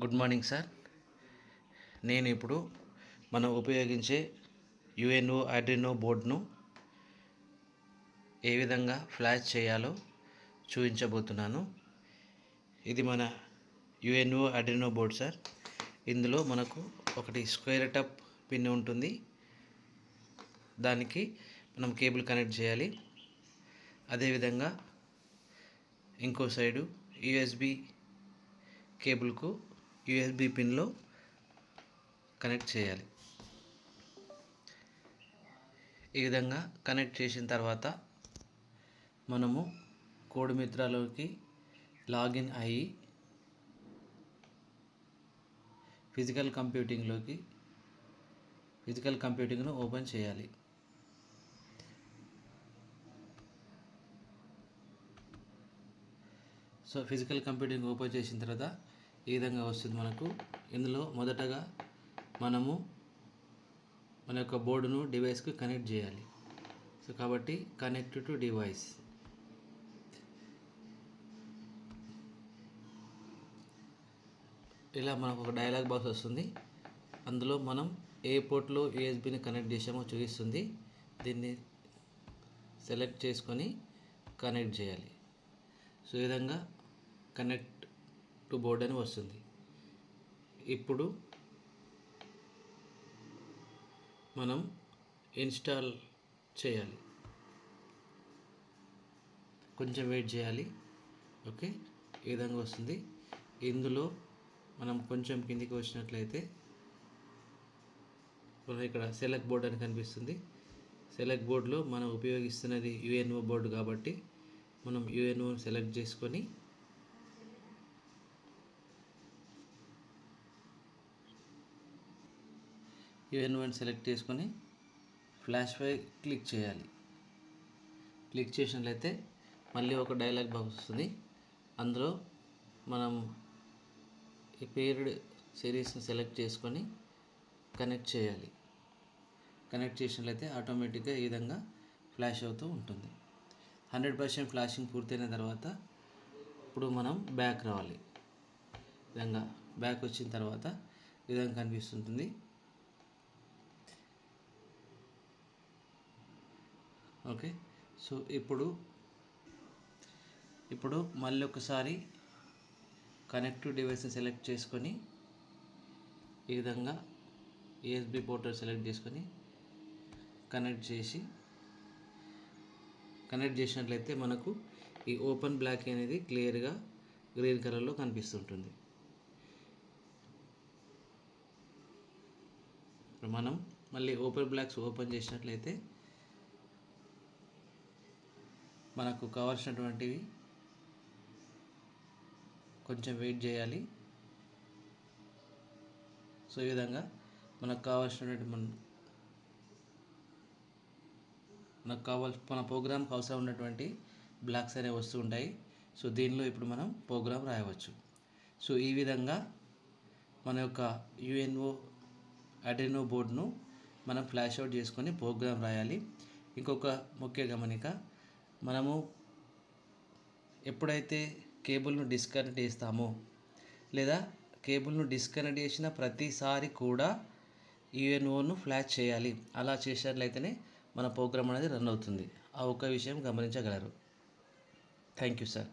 Good morning sir. నేను ఇప్పుడు మనం ఉపయోగించే యుఎన్ఓ ఆర్డినో బోర్డును ఏ విధంగా ఫ్లాష్ చేయాలో చూపించబోతున్నాను. ఇది మన యుఎన్ఓ ఆర్డినో బోర్డు సార్. ఇందులో మనకు ఒకటి స్క్వేర్ టప్ పిన్ ఉంటుంది, దానికి మనం కేబుల్ కనెక్ట్ చేయాలి. అదేవిధంగా ఇంకో సైడు యూఎస్బి కేబుల్కు యూఎస్బి పిన్లో కనెక్ట్ చేయాలి. ఈ విధంగా కనెక్ట్ చేసిన తర్వాత మనము కోడ్ మిత్రాలోకి లాగిన్ అయ్యి ఫిజికల్ కంప్యూటింగ్ను ఓపెన్ చేయాలి. సో ఫిజికల్ కంప్యూటింగ్ ఓపెన్ చేసిన తర్వాత ఈ విధంగా వస్తుంది మనకు. ఇందులో మొదటగా మనము మన యొక్క బోర్డును డివైస్కి కనెక్ట్ చేయాలి. సో కాబట్టి కనెక్ట్ టు డివైస్. ఇలా మనకు ఒక డైలాగ్ బాక్స్ వస్తుంది. అందులో మనం ఏ పోర్ట్లో యూఎస్బిని కనెక్ట్ చేసామో చూపిస్తుంది. దీన్ని సెలెక్ట్ చేసుకొని కనెక్ట్ చేయాలి. సో ఈ విధంగా కనెక్ట్ టు బోర్డ్ అని వస్తుంది. ఇప్పుడు మనం ఇన్స్టాల్ చేయాలి. కొంచెం వెయిట్ చేయాలి. ఓకే, ఈ విధంగా వస్తుంది. ఇందులో మనం కొంచెం కిందికి వచ్చినట్లయితే మనం ఇక్కడ సెలెక్ట్ బోర్డ్ అని కనిపిస్తుంది. సెలెక్ట్ బోర్డులో మనం ఉపయోగిస్తున్నది యుఎన్ఓ బోర్డు కాబట్టి మనం యుఎన్ఓ సెలెక్ట్ చేసుకొని యుఎన్ఓని సెలెక్ట్ చేసుకొని ఫ్లాష్ పై క్లిక్ చేయాలి. క్లిక్ చేసినట్లయితే మళ్ళీ ఒక డైలాగ్ బాక్స్ వస్తుంది. అందులో మనం ఈ పేర్డ్ సిరీస్ని సెలెక్ట్ చేసుకొని కనెక్ట్ చేయాలి. కనెక్ట్ చేసినట్లయితే ఆటోమేటిక్గా ఈ విధంగా ఫ్లాష్ అవుతూ ఉంటుంది. 100% ఫ్లాషింగ్ పూర్తయిన తర్వాత ఇప్పుడు మనం బ్యాక్ రావాలి. ఈ విధంగా బ్యాక్ వచ్చిన తర్వాత ఈ విధంగా కనిపిస్తుంటుంది. ఓకే, సో ఇప్పుడు మళ్ళీ ఒకసారి కనెక్ట్ టు డివైస్ని సెలెక్ట్ చేసుకొని ఈ విధంగా యూఎస్బి పోర్ట్ సెలెక్ట్ చేసుకొని కనెక్ట్ చేసినట్లయితే మనకు ఈ ఓపెన్ బ్లాక్ అనేది క్లియర్గా గ్రీన్ కలర్లో కనిపిస్తుంటుంది. మనం మళ్ళీ ఓపెన్ బ్లాక్స్ ఓపెన్ చేసినట్లయితే మనకు కావాల్సినటువంటివి కొంచెం వెయిట్ చేయాలి. సో ఈ విధంగా మనకు కావాల్సినటువంటి మన ప్రోగ్రామ్కి అవసరం ఉన్నటువంటి బ్లాక్స్ అనేవి వస్తూ ఉంటాయి. సో దీనిలో ఇప్పుడు మనం ప్రోగ్రామ్ రాయవచ్చు. సో ఈ విధంగా మన యొక్క యుఎన్ఓ ఆర్డినో బోర్డును మనం ఫ్లాష్ అవుట్ చేసుకొని ప్రోగ్రామ్ రాయాలి. ఇంకొక ముఖ్య గమనిక, మనము ఎప్పుడైతే కేబుల్ను డిస్కనెక్ట్ చేస్తామో లేదా కేబుల్ను డిస్కనెక్ట్ చేసిన ప్రతిసారి కూడా యుఎన్ఓను ఫ్లాష్ చేయాలి. అలా చేసినట్లయితేనే మన ప్రోగ్రామ్ అనేది రన్ అవుతుంది. ఆ ఒక్క విషయం గమనించగలరు. Thank you sir.